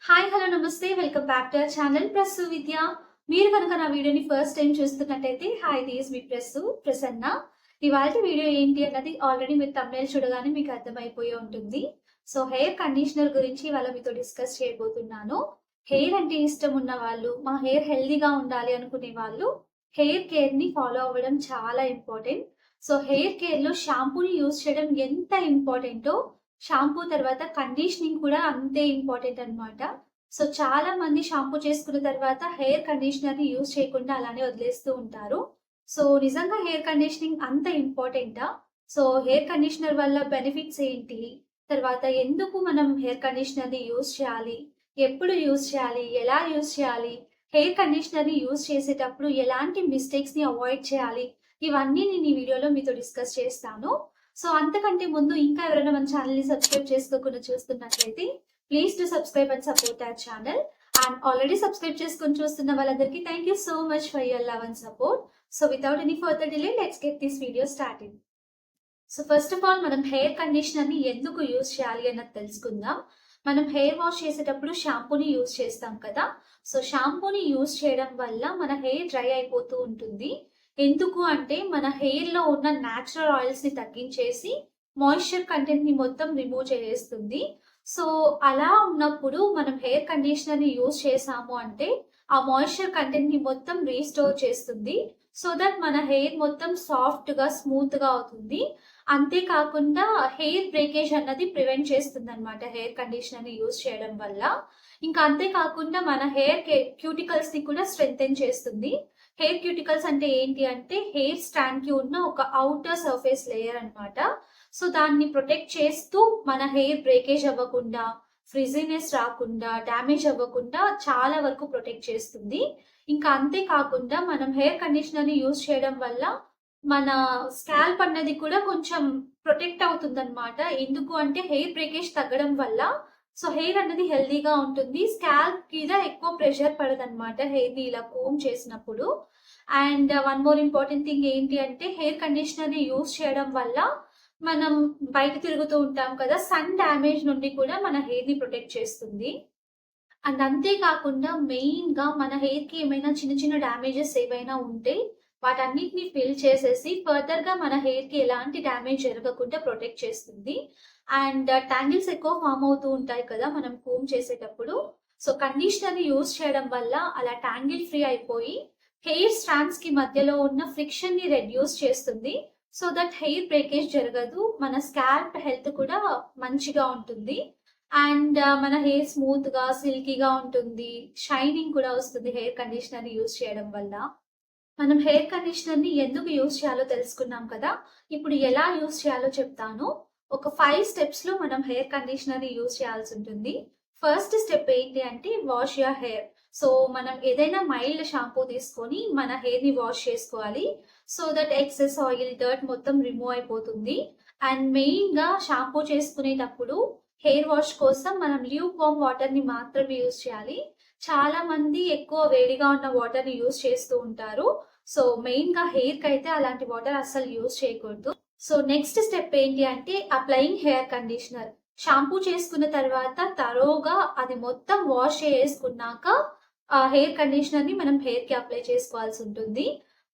Hi hello నమస్తే welcome back to our channel Prassu Vidya. మీరు కనుక నా వీడియోని ఫస్ట్ టైం చూస్తున్నట్టయితే హాయ్ దిస్ మీ ప్రసన్న. ఇవాళ వీడియో ఏంటి అన్నది ఆల్రెడీ మీరు thumbnail చూడగానే మీకు అర్థమైపోయి ఉంటుంది. సో హెయిర్ కండిషనర్ గురించి ఇవాళ మీతో డిస్కస్ చేయబోతున్నాను. హెయిర్ అంటే ఇష్టం ఉన్న వాళ్ళు, మా హెయిర్ హెల్దీగా ఉండాలి అనుకునే వాళ్ళు హెయిర్ కేర్ ని ఫాలో అవ్వడం చాలా ఇంపార్టెంట్. సో హెయిర్ కేర్ లో షాంపూని యూజ్ చేయడం ఎంత ఇంపార్టెంటో షాంపూ తర్వాత కండిషనింగ్ కూడా అంతే ఇంపార్టెంట్ అన్నమాట. సో చాలా మంది షాంపూ చేసుకున్న తర్వాత హెయిర్ కండిషనర్ ని యూజ్ చేయకుండా అలానే వదిలేస్తూ ఉంటారు. సో నిజంగా హెయిర్ కండిషనింగ్ అంత ఇంపార్టెంటా? సో హెయిర్ కండిషనర్ వల్ల బెనిఫిట్స్ ఏంటి? తర్వాత ఎందుకు మనం హెయిర్ కండిషనర్ ని యూజ్ చేయాలి? ఎప్పుడు యూజ్ చేయాలి? ఎలా యూజ్ చేయాలి? హెయిర్ కండిషనర్ ని యూజ్ చేసేటప్పుడు ఎలాంటి మిస్టేక్స్ ని అవాయిడ్ చేయాలి? ఇవన్నీ నేను ఈ వీడియోలో మీతో డిస్కస్ చేస్తాను. సో అంతకంటే ముందు ఇంకా ఎవరైనా మన ఛానల్ ని సబ్స్క్రైబ్ చేసుకోకుండా చూస్తున్నట్లయితే please to subscribe and support our channel. And already subscribe చేసుకొని చూస్తున్న వాళ్ళందరికీ thank you so much for your love and support. So without any further delay let's get this video started. So first of all మనం hair conditioner ని ఎందుకు use చేయాలి అన్నది తెలుసుకుందాం. మనం హెయిర్ వాష్ చేసేటప్పుడు షాంపూని యూజ్ చేస్తాం కదా. సో షాంపూని యూజ్ చేయడం వల్ల మన హెయిర్ డ్రై అయిపోతూ ఉంటుంది. ఎందుకు అంటే మన హెయిర్ లో ఉన్న న్యాచురల్ ఆయిల్స్ ని తగ్గించేసి మాయిశ్చర్ కంటెంట్ ని మొత్తం రిమూవ్ చేస్తుంది. సో అలా ఉన్నప్పుడు మనం హెయిర్ కండిషనర్ ని యూజ్ చేసాము అంటే ఆ మాయిశ్చర్ కంటెంట్ ని మొత్తం రీస్టోర్ చేస్తుంది. సో దట్ మన హెయిర్ మొత్తం సాఫ్ట్ గా స్మూత్ గా అవుతుంది. అంతేకాకుండా హెయిర్ బ్రేకేజ్ అన్నది ప్రివెంట్ చేస్తుంది అనమాట హెయిర్ కండిషనర్ ని యూజ్ చేయడం వల్ల. ఇంకా అంతేకాకుండా మన హెయిర్ క్యూటికల్స్ ని కూడా స్ట్రెంగ్థెన్ చేస్తుంది. హెయిర్ క్యూటికల్స్ అంటే ఏంటి అంటే హెయిర్ స్టాండ్ కి ఉన్న ఒక అవుటర్ సర్ఫేస్ లేయర్ అన్నమాట. సో దాన్ని ప్రొటెక్ట్ చేస్తూ మన హెయిర్ బ్రేకేజ్ అవ్వకుండా, ఫ్రిజీనెస్ రాకుండా, డ్యామేజ్ అవ్వకుండా చాలా వరకు ప్రొటెక్ట్ చేస్తుంది. ఇంకా అంతేకాకుండా మనం హెయిర్ కండిషనర్ ని యూజ్ చేయడం వల్ల మన స్కాల్ప్ అన్నది కూడా కొంచెం ప్రొటెక్ట్ అవుతుంది అనమాట. ఎందుకు అంటే హెయిర్ బ్రేకేజ్ తగ్గడం వల్ల సో హెయిర్ అన్నది హెల్దీగా ఉంటుంది. స్కాల్ప్ మీద ఎక్కువ ప్రెషర్ పడదనమాట హెయిర్ ని ఇలా కోమ్ చేసినప్పుడు. And one more important thing ఏంటి అంటే హెయిర్ కండిషనర్ ని యూజ్ చేయడం వల్ల మనం బయట తిరుగుతూ ఉంటాం కదా, సన్ డ్యామేజ్ నుండి కూడా మన హెయిర్ ని ప్రొటెక్ట్ చేస్తుంది. అండ్ అంతేకాకుండా మెయిన్ గా మన హెయిర్ కి ఏమైనా చిన్న చిన్న డ్యామేజెస్ ఏవైనా ఉంటే వాటన్నిటిని ఫిల్ చేసేసి ఫర్దర్ గా మన హెయిర్ కి ఎలాంటి డ్యామేజ్ జరగకుండా ప్రొటెక్ట్ చేస్తుంది. అండ్ ట్యాంగిల్స్ ఎక్కువ ఫామ్ అవుతూ ఉంటాయి కదా మనం కోమ్ చేసేటప్పుడు. సో కండిషనర్ ని యూజ్ చేయడం వల్ల అలా ట్యాంగిల్ ఫ్రీ అయిపోయి హెయిర్ స్ట్రాండ్స్ కి మధ్యలో ఉన్న ఫ్రిక్షన్ ని రెడ్యూస్ చేస్తుంది. సో దట్ హెయిర్ బ్రేకేజ్ జరగదు, మన స్కాల్ప్ హెల్త్ కూడా మంచిగా ఉంటుంది. అండ్ మన హెయిర్ స్మూత్ గా సిల్కీగా ఉంటుంది, షైనింగ్ కూడా వస్తుంది హెయిర్ కండిషనర్ ని యూజ్ చేయడం వల్ల. మనం హెయిర్ కండిషనర్ ని ఎందుకు యూజ్ చేయాలో తెలుసుకున్నాం కదా. ఇప్పుడు ఎలా యూజ్ చేయాలో చెప్తాను. ఒక 5 స్టెప్స్ లో మనం హెయిర్ కండిషనర్ ని యూజ్ చేయాల్సి ఉంటుంది. ఫస్ట్ స్టెప్ ఏంటి అంటే వాష్ యువర్ హెయిర్. సో మనం ఏదైనా మైల్డ్ షాంపూ తీసుకొని మన హెయిర్ ని వాష్ చేసుకోవాలి. So that excess oil, dirt మొత్తం రిమూవ్ అయిపోతుంది. అండ్ మెయిన్ గా షాంపూ చేసుకునేటప్పుడు హెయిర్ వాష్ కోసం మనం ల్యూక్ వామ్ వాటర్ ని మాత్రమే యూజ్ చేయాలి. చాలా మంది ఎక్కువ వేడిగా ఉన్న వాటర్ ని యూజ్ చేస్తూ ఉంటారు. సో మెయిన్ గా హెయిర్ కి అయితే అలాంటి వాటర్ అస్సలు యూజ్ చేయకూడదు. సో నెక్స్ట్ స్టెప్ ఏంటి అంటే అప్లయింగ్ హెయిర్ కండిషనర్. షాంపూ చేసుకున్న తర్వాత తరోగా అది మొత్తం వాష్ చేసుకున్నాక ఆ హెయిర్ కండిషనర్ ని మనం హెయిర్ కి అప్లై చేసుకోవాల్సి ఉంటుంది.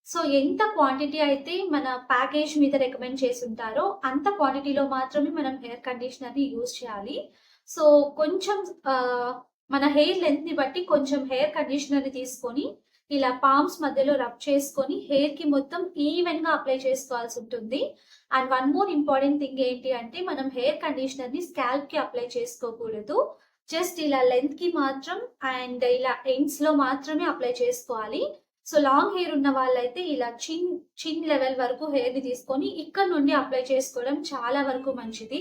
సో ఎంత క్వాంటిటీ అయితే మన ప్యాకేజ్ మీద రికమెండ్ చేసి ఉంటారో అంత క్వాంటిటీలో మాత్రమే మనం హెయిర్ కండిషనర్ ని యూజ్ చేయాలి. సో కొంచెం మన హెయిర్ లెంత్ ని బట్టి కొంచెం హెయిర్ కండిషనర్ ని తీసుకొని ఇలా పామ్స్ మధ్యలో రబ్ చేసుకొని హెయిర్ కి మొత్తం ఈవెన్ గా అప్లై చేసుకోవాల్సి ఉంటుంది. And one more important thing ఏంటి అంటే మనం హెయిర్ కండిషనర్ ని స్కాల్ప్ కి అప్లై చేసుకోకూడదు. జస్ట్ ఇలా లెంత్ కి మాత్రం అండ్ ఇలా ఎండ్స్ లో మాత్రమే అప్లై చేసుకోవాలి. సో లాంగ్ హెయిర్ ఉన్న వాళ్ళైతే ఇలా చిన్ లెవెల్ వరకు హెయిర్ ని తీసుకొని ఇక్కడ నుండి అప్లై చేసుకోవడం చాలా వరకు మంచిది.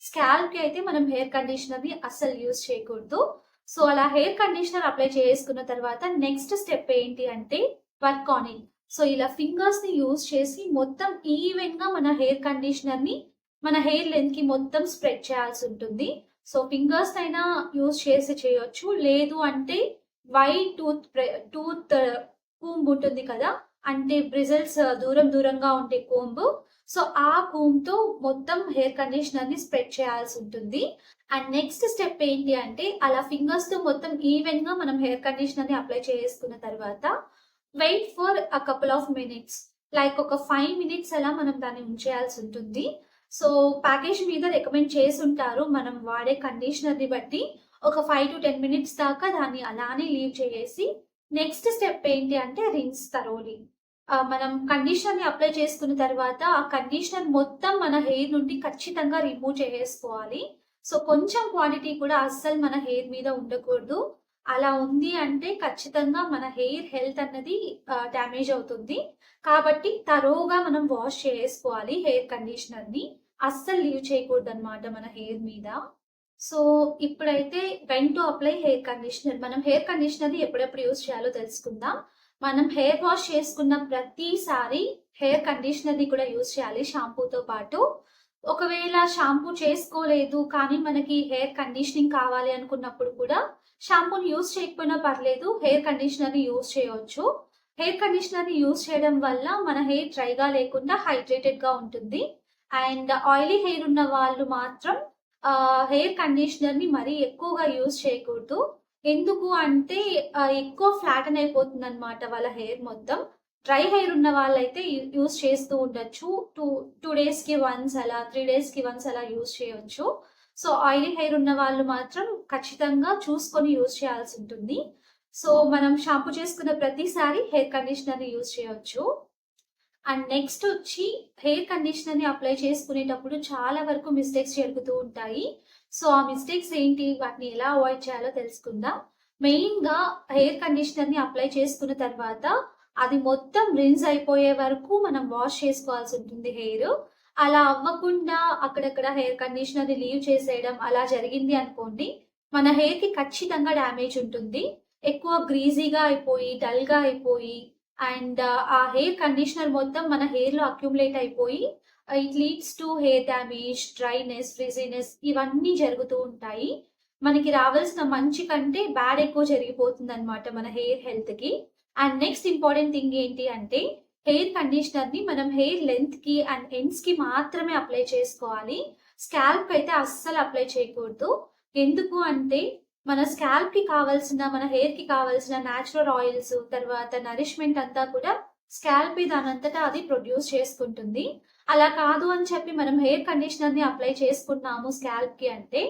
స్కాల్ప్ కి అయితే మనం హెయిర్ కండిషనర్ ని అస్సలు యూజ్ చేయకూడదు. సో అలా హెయిర్ కండిషనర్ అప్లై చేసుకున్న తర్వాత నెక్స్ట్ స్టెప్ ఏంటి అంటే వర్క్ ఆన్ ఇట్. సో ఇలా ఫింగర్స్ ని యూజ్ చేసి మొత్తం ఈవెన్ గా మన హెయిర్ కండిషనర్ ని మన హెయిర్ లెంత్ కి మొత్తం స్ప్రెడ్ చేయాల్సి ఉంటుంది. సో ఫింగర్స్ అయినా యూజ్ చేసి చేయొచ్చు, లేదు అంటే వైట్ టూత్ కూంబ్ ఉంటుంది కదా, అంటే బ్రిజల్స్ దూరంగా ఉండే కోంబ్. సో ఆ కూమ్‌తో మొత్తం హెయిర్ కండిషనర్‌ని స్ప్రెడ్ చేయాల్సి ఉంటుంది. అండ్ నెక్స్ట్ స్టెప్ ఏంటి అంటే అలా ఫింగర్స్‌తో మొత్తం ఈవెన్‌గా మనం హెయిర్ కండిషనర్‌ని అప్లై చేసుకున్న తర్వాత wait for a couple of minutes. Like ఒక 5 మినిట్స్ అలా మనం దాన్ని ఉంచేయాల్సి ఉంటుంది. సో ప్యాకేజ్ మీద రికమెండ్ చేసుంటారు. మనం వాడే కండిషనర్‌ని బట్టి ఒక 5-10 మినిట్స్ దాకా దాన్ని అలానే లీవ్ చేసేసి నెక్స్ట్ స్టెప్ ఏంటి అంటే రిన్స్ థరోలీ. మనం కండిషనర్‌ని అప్లై చేసుకున్న తర్వాత ఆ కండిషనర్ మొత్తం మన హెయిర్ నుండి ఖచ్చితంగా రిమూవ్ చేసేసుకోవాలి. సో కొంచెం క్వాంటిటీ కూడా అస్సలు మన హెయిర్ మీద ఉండకూడదు. అలా ఉంది అంటే ఖచ్చితంగా మన హెయిర్ హెల్త్ అన్నది డ్యామేజ్ అవుతుంది. కాబట్టి తరోగా మనం వాష్ చేసుకోవాలి హెయిర్ కండిషనర్‌ని. అస్సలు లీవ్ చేయకూడదనమాట మన హెయిర్ మీద. సో ఇప్పుడైతే when to apply hair conditioner. మనం హెయిర్ కండిషనర్‌ని ఎప్పుడెప్పుడు యూజ్ చేయాలో తెలుసుకుందాం. మనం హెయిర్ వాష్ చేసుకున్న ప్రతిసారి హెయిర్ కండిషనర్‌ని కూడా యూజ్ చేయాలి షాంపూతో పాటు. ఒకవేళ షాంపూ చేసుకోలేదు కానీ మనకి హెయిర్ కండిషనింగ్ కావాలి అనుకున్నప్పుడు కూడా షాంపూని యూజ్ చేయకపోయినా పర్లేదు. హెయిర్ కండిషనర్‌ని యూజ్ చేయొచ్చు. హెయిర్ కండిషనర్‌ని యూజ్ చేయడం వల్ల మన హెయిర్ డ్రైగా లేకుండా హైడ్రేటెడ్‌గా ఉంటుంది. అండ్ ఆయిలీ హెయిర్ ఉన్న వాళ్ళు మాత్రం హెయిర్ కండిషనర్‌ని మరీ ఎక్కువగా యూజ్ చేయకూడదు. ఎందుకు అంటే ఎక్కువ ఫ్లాటెన్ అయిపోతుందనమాట వాళ్ళ హెయిర్ మొత్తం. డ్రై హెయిర్ ఉన్న వాళ్ళైతే యూజ్ చేస్తూ ఉండొచ్చు. 2 డేస్‌కి వన్స్ అలా, 3 డేస్‌కి వన్స్ అలా యూజ్ చేయొచ్చు. సో ఆయిలీ హెయిర్ ఉన్న వాళ్ళు మాత్రం ఖచ్చితంగా చూసుకొని యూజ్ చేయాల్సి ఉంటుంది. సో మనం షాంపూ చేసుకున్న ప్రతిసారి హెయిర్ కండిషనర్‌ని యూజ్ చేయొచ్చు. అండ్ నెక్స్ట్ వచ్చి హెయిర్ కండిషనర్‌ని అప్లై చేసుకునేటప్పుడు చాలా వరకు మిస్టేక్స్ జరుగుతూ ఉంటాయి. సో ఆ మిస్టేక్స్ ఏంటి? వాటిని ఎలా అవాయిడ్ చేయాలో తెలుసుకుందాం. మెయిన్‌గా హెయిర్ కండిషనర్‌ని అప్లై చేసుకున్న తర్వాత అది మొత్తం రిన్స్ అయిపోయే వరకు మనం వాష్ చేసుకోవాల్సి ఉంటుంది హెయిర్. అలా అవ్వకుండా అక్కడక్కడ హెయిర్ కండిషనర్‌ని లీవ్ చేసేయడం అలా జరిగింది అనుకోండి, మన హెయిర్‌కి ఖచ్చితంగా డ్యామేజ్ ఉంటుంది. ఎక్కువ గ్రీజీగా అయిపోయి, డల్‌గా అయిపోయి అండ్ ఆ హెయిర్ కండిషనర్ మొత్తం మన హెయిర్‌లో అక్యుములేట్ అయిపోయి it leads to hair damage, dryness, frizziness ఇవన్నీ జరుగుతూ ఉంటాయి. మనకి రావాల్సిన మంచి కంటే బ్యాడ్ ఎక్కువ జరిగిపోతుందన్నమాట మన హెయిర్ హెల్త్‌కి. అండ్ నెక్స్ట్ ఇంపార్టెంట్ థింగ్ ఏంటి అంటే హెయిర్ కండిషనర్‌ని మనం హెయిర్ లెంగ్త్‌కి అండ్ ఎండ్స్‌కి మాత్రమే అప్లై చేసుకోవాలి. స్కాల్ప్‌కి అయితే అస్సలు అప్లై చేయకూడదు. ఎందుకు అంటే మన స్కాల్ప్‌కి కావాల్సిన, మన హెయిర్‌కి కావాల్సిన నేచురల్ ఆయిల్స్, తర్వాత నరిష్మెంట్ అంతా కూడా స్కాల్పే దానంతటా అది ప్రొడ్యూస్ చేసుకుంటుంది. అలా కాదు అని చెప్పి మనం హెయిర్ కండిషనర్‌ని అప్లై చేసుకున్నాము స్కాల్ప్‌కి అంటే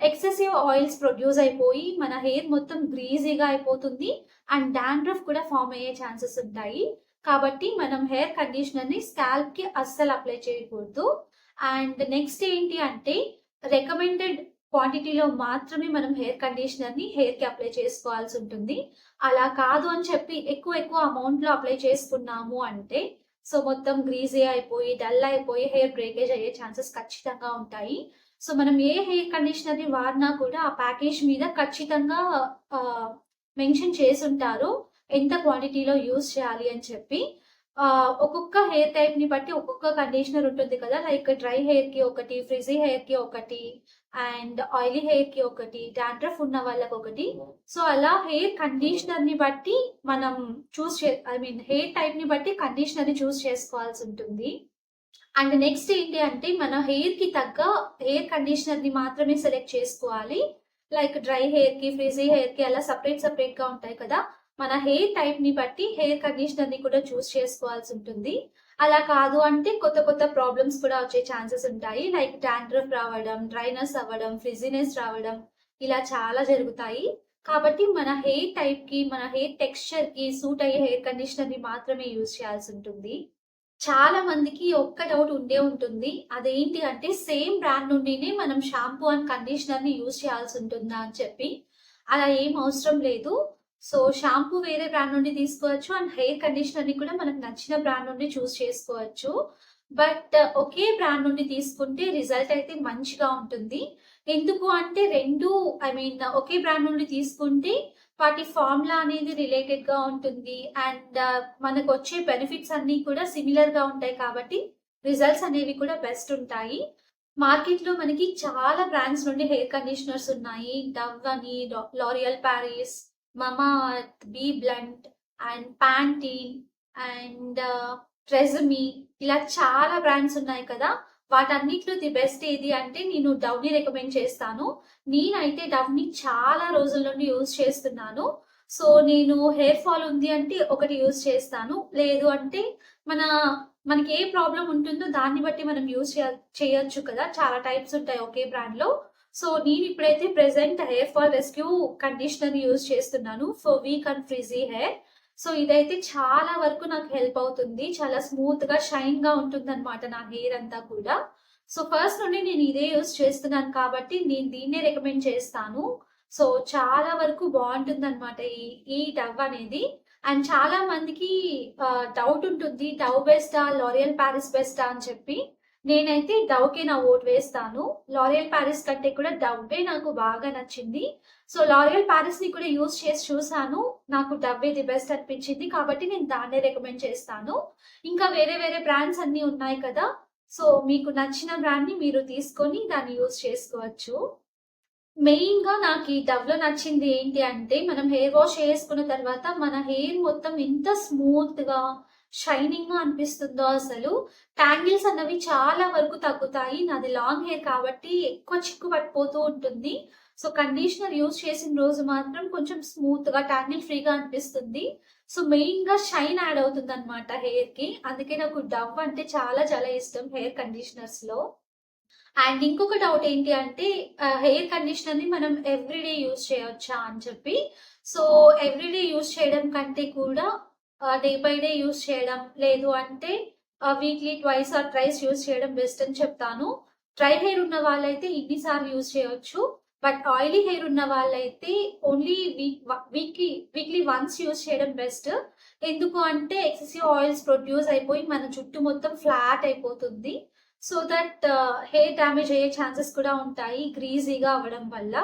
ఎక్సెసివ్ ఆయిల్స్ ప్రొడ్యూస్ అయిపోయి మన హెయిర్ మొత్తం గ్రీజీగా అయిపోతుంది. అండ్ డాండ్రఫ్ కూడా ఫార్మ్ అయ్యే ఛాన్సెస్ ఉంటాయి. కాబట్టి మనం హెయిర్ కండిషనర్‌ని స్కాల్ప్‌కి అస్సలు అప్లై చేయకూడదు. అండ్ నెక్స్ట్ ఏంటి అంటే రికమెండెడ్ క్వాంటిటీలో మాత్రమే మనం హెయిర్ కండిషనర్‌ని హెయిర్‌కి అప్లై చేసుకోవాల్సి ఉంటుంది. అలా కాదు అని చెప్పి ఎక్కువ అమౌంట్‌లో అప్లై చేసుకున్నాము అంటే సో మొత్తం గ్రీజీ అయిపోయి, డల్ అయిపోయి హెయిర్ బ్రేకేజ్ అయ్యే ఛాన్సెస్ ఖచ్చితంగా ఉంటాయి. సో మనం ఏ హెయిర్ కండిషనర్‌ని వాడినా కూడా ఆ ప్యాకేజ్ మీద ఖచ్చితంగా ఆహ్, మెన్షన్ చేసుంటారు. ఎంత క్వాంటిటీలో యూజ్ చేయాలి అని చెప్పి. ఒక్కొక్క హెయిర్ టైప్‌ని బట్టి ఒక్కొక్క కండిషనర్ ఉంటుంది కదా! లైక్ డ్రై హెయిర్‌కి ఒకటి, ఫ్రిజీ హెయిర్‌కి ఒకటి అండ్ ఆయిలీ హెయిర్‌కి ఒకటి, డాండ్రఫ్ ఉన్న వాళ్ళకొకటి. సో అలా హెయిర్ కండిషనర్‌ని బట్టి మనం హెయిర్ టైప్‌ని బట్టి కండిషనర్‌ని చూజ్ చేసుకోవాల్సి ఉంటుంది. అండ్ నెక్స్ట్ ఏంటి అంటే మన హెయిర్‌కి తగ్గ హెయిర్ కండిషనర్‌ని మాత్రమే సెలెక్ట్ చేసుకోవాలి. లైక్ డ్రై హెయిర్‌కి, ఫ్రిజీ హెయిర్‌కి అలా సెపరేట్‌గా ఉంటాయి కదా! మన హెయిర్ టైప్‌ని బట్టి హెయిర్ కండిషనర్‌ని కూడా చూజ్ చేసుకోవాల్సి ఉంటుంది. అలా కాదు అంటే కొత్త ప్రాబ్లమ్స్ కూడా వచ్చే ఛాన్సెస్ ఉంటాయి. లైక్ డాండ్రఫ్ రావడం, డ్రైనెస్ అవ్వడం, ఫ్రిజీనెస్ రావడం ఇలా చాలా జరుగుతాయి. కాబట్టి మన హెయిర్ టైప్‌కి, మన హెయిర్ టెక్స్చర్‌కి సూట్ అయ్యే హెయిర్ కండిషనర్‌ని మాత్రమే యూజ్ చేయాల్సి ఉంటుంది. చాలా మందికి ఒక్క డౌట్ ఉండే ఉంటుంది. అదేంటి అంటే సేమ్ బ్రాండ్ నుండినే మనం షాంపూ అండ్ కండిషనర్‌ని యూజ్ చేయాల్సి ఉంటుందా అని చెప్పి. అలా ఏం అవసరం లేదు. సో షాంపూ వేరే బ్రాండ్ నుండి తీసుకోవచ్చు అండ్ హెయిర్ కండిషనర్‌ని కూడా మనకు నచ్చిన బ్రాండ్ నుండి చూజ్ చేసుకోవచ్చు. బట్ ఒకే బ్రాండ్ నుండి తీసుకుంటే రిజల్ట్ అయితే మంచిగా ఉంటుంది. ఎందుకు అంటే 2 ఒకే బ్రాండ్ నుండి తీసుకుంటే వాటి ఫార్ములా అనేది రిలేటెడ్‌గా ఉంటుంది. అండ్ మనకొచ్చే బెనిఫిట్స్ అన్నీ కూడా సిమిలర్‌గా ఉంటాయి కాబట్టి రిజల్ట్స్ అనేవి కూడా బెస్ట్ ఉంటాయి. మార్కెట్‌లో మనకి చాలా బ్రాండ్స్ నుండి హెయిర్ కండిషనర్స్ ఉన్నాయి. డవ్ అని, L'Oreal Paris, Mamaearth, B Blunt and Pantene and Tresemme ఇలా చాలా బ్రాండ్స్ ఉన్నాయి కదా. వాటన్నిటిలో ది బెస్ట్ ఏది అంటే నేను డవ్‌ని రికమెండ్ చేస్తాను. నేనైతే డవ్‌ని చాలా రోజుల నుండి యూజ్ చేస్తున్నాను. సో, నేను హెయిర్ ఫాల్ ఉంది అంటే ఒకటి యూజ్ చేస్తాను. లేదు అంటే మన మనకి ఏ ప్రాబ్లమ్ ఉంటుందో దాన్ని బట్టి మనం యూజ్ చేయొచ్చు కదా. చాలా టైప్స్ ఉంటాయి ఒకే బ్రాండ్‌లో. సో, నేనిప్పుడైతే present hair fall rescue conditioner use చేస్తున్నాను for weak and frizzy hair. So, ఇదైతే చాలా వరకు నాకు హెల్ప్ అవుతుంది. చాలా స్మూత్‌గా, షైన్‌గా ఉంటుందన్నమాట నా హెయిర్ అంతా కూడా. సో, ఫస్ట్ నుండి నేను ఇదే యూజ్ చేస్తున్నాను కాబట్టి నేను దీన్నే రికమెండ్ చేస్తాను. సో, చాలా వరకు బావుంటుందన్నమాట ఈ డవ్ అనేది. అండ్ చాలా మందికి డౌట్ ఉంటుంది. డవ్ బెస్టా? లారియల్ పారిస్ బెస్టా? అని చెప్పి. నేనైతే డవ్‌కే నా ఓట్ వేస్తాను. లారియల్ పారిస్ కంటే కూడా డవ్వే నాకు బాగా నచ్చింది. సో, లారియల్ పారిస్‌ని కూడా యూజ్ చేసి చూసాను. నాకు డవ్వే ది బెస్ట్ అనిపించింది. కాబట్టి నేను దాన్నే రికమెండ్ చేస్తాను. ఇంకా వేరే వేరే బ్రాండ్స్ అన్నీ ఉన్నాయి కదా. సో, మీకు నచ్చిన బ్రాండ్‌ని మీరు తీసుకొని దాన్ని యూజ్ చేసుకోవచ్చు. మెయిన్‌గా నాకీ డవ్‌లో నచ్చింది ఏంటి అంటే, మనం హెయిర్ వాష్ చేసుకున్న తర్వాత మన హెయిర్ మొత్తం ఎంత స్మూత్‌గా, షైనింగ్‌గా అనిపిస్తుందో అసలు. టాంగిల్స్ అన్నవి చాలా వరకు తగ్గుతాయి. నాది లాంగ్ హెయిర్ కాబట్టి ఎక్కువ చిక్కు పట్టిపోతూ ఉంటుంది. సో, కండిషనర్ యూజ్ చేసిన రోజు మాత్రం కొంచెం స్మూత్‌గా, టాంగిల్ ఫ్రీగా అనిపిస్తుంది. సో, మెయిన్‌గా షైన్ యాడ్ అవుతుందనమాట హెయిర్‌కి. అందుకే నాకు డవ్ అంటే చాలా చాలా ఇష్టం హెయిర్ కండిషనర్స్‌లో. అండ్ ఇంకొక డౌట్ ఏంటి అంటే హెయిర్ కండిషనర్‌ని మనం ఎవ్రీడే యూజ్ చేయొచ్చా అని చెప్పి. సో, ఎవ్రీడే యూజ్ చేయడం కంటే కూడా డే బై డే యూజ్ చేయడం, లేదు అంటే weekly twice or thrice use చేయడం బెస్ట్ అని చెప్తాను. డ్రై హెయిర్ ఉన్న వాళ్ళైతే ఇన్ని సార్లు యూజ్ చేయొచ్చు. బట్ ఆయిలీ హెయిర్ ఉన్న వాళ్ళైతే ఓన్లీ వీక్లీ వన్స్ యూజ్ చేయడం బెస్ట్. ఎందుకు అంటే ఎక్సెసివ్ ఆయిల్స్ ప్రొడ్యూస్ అయిపోయి మన జుట్టు మొత్తం ఫ్లాట్ అయిపోతుంది. సో దట్ హెయిర్ డ్యామేజ్ అయ్యే ఛాన్సెస్ కూడా ఉంటాయి గ్రీజీగా అవ్వడం వల్ల.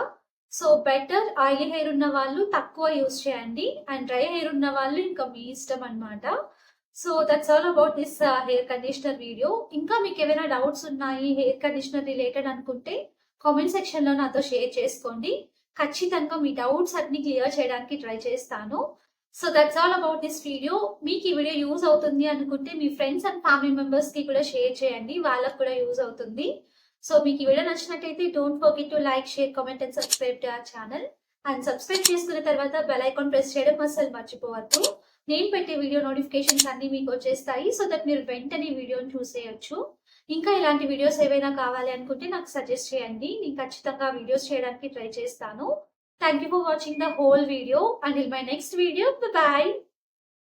సో బెటర్ ఆయిలీ హెయిర్ ఉన్న వాళ్ళు తక్కువ యూజ్ చేయండి. అండ్ డ్రై హెయిర్ ఉన్న వాళ్ళు ఇంకా మీ ఇష్టం అన్నమాట. So that's all about this hair conditioner video. ఇంకా మీకు ఏమైనా డౌట్స్ ఉన్నాయి హెయిర్ కండిషనర్ రిలేటెడ్ అనుకుంటే కామెంట్ సెక్షన్‌లో నాతో షేర్ చేసుకోండి. ఖచ్చితంగా మీ డౌట్స్ అన్ని క్లియర్ చేయడానికి ట్రై చేస్తాను. So that's all about this video. మీకు ఈ వీడియో యూజ్ అవుతుంది అనుకుంటే మీ ఫ్రెండ్స్ అండ్ ఫ్యామిలీ మెంబర్స్‌కి కూడా షేర్ చేయండి. వాళ్ళకి కూడా యూజ్ అవుతుంది. సో మీకు ఈ వీడియో నచ్చినట్టయితే don't forget to like, share, comment and subscribe to our channel. And subscribe చేసుకున్న తర్వాత బెల్ ఐకాన్ ప్రెస్ చేయడం అస్సలు మర్చిపోవద్దు. నేను పెట్టే వీడియో నోటిఫికేషన్స్ అన్నీ మీకు వచ్చేస్తాయి. సో దట్ మీరు వెంటనే వీడియోని చూసేయొచ్చు. ఇంకా ఇలాంటి వీడియోస్ ఏవైనా కావాలి అనుకుంటే నాకు సజెస్ట్ చేయండి. నేను ఖచ్చితంగా వీడియోస్ చేయడానికి ట్రై చేస్తాను. Thank you for watching the whole video. Until my next video, bye bye.